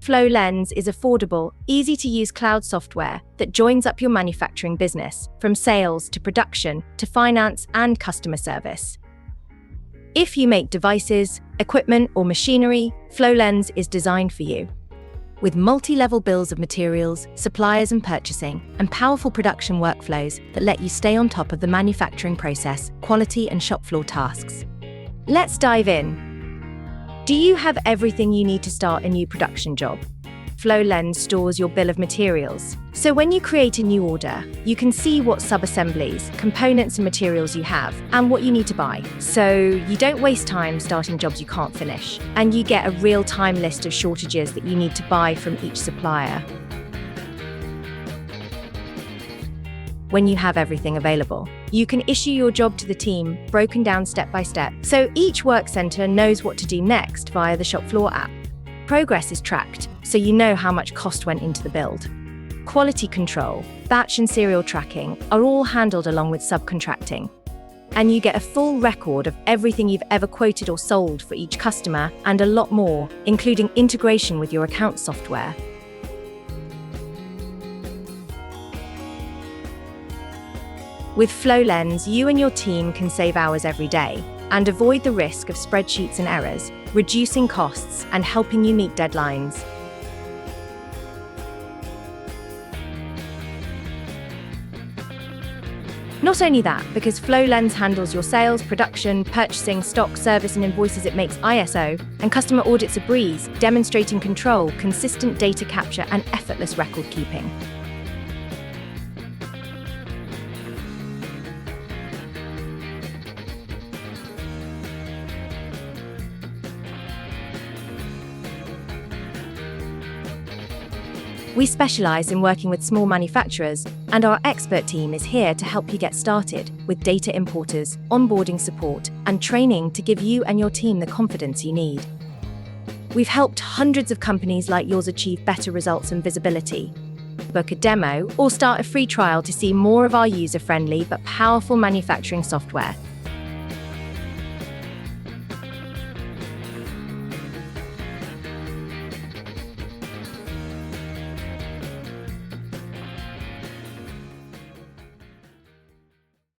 Flowlens is affordable, easy-to-use cloud software that joins up your manufacturing business, from sales to production to finance and customer service. If you make devices, equipment, or machinery, Flowlens is designed for you. With multi-level bills of materials, suppliers and purchasing, and powerful production workflows that let you stay on top of the manufacturing process, quality, and shop floor tasks. Let's dive in. Do you have everything you need to start a new production job? Flowlens stores your bill of materials. So when you create a new order, you can see what sub-assemblies, components and materials you have, and what you need to buy. So you don't waste time starting jobs you can't finish, and you get a real-time list of shortages that you need to buy from each supplier. When you have everything available, you can issue your job to the team, broken down step by step, so each work center knows what to do next via the shop floor app. Progress is tracked, so you know how much cost went into the build. Quality control, batch and serial tracking are all handled along with subcontracting. And you get a full record of everything you've ever quoted or sold for each customer, and a lot more, including integration with your account software. With Flowlens, you and your team can save hours every day and avoid the risk of spreadsheets and errors, reducing costs and helping you meet deadlines. Not only that, because Flowlens handles your sales, production, purchasing, stock, service, and invoices, it makes ISO and customer audits a breeze, demonstrating control, consistent data capture, and effortless record keeping. We specialize in working with small manufacturers, and our expert team is here to help you get started with data importers, onboarding support, and training to give you and your team the confidence you need. We've helped hundreds of companies like yours achieve better results and visibility. Book a demo or start a free trial to see more of our user-friendly but powerful manufacturing software.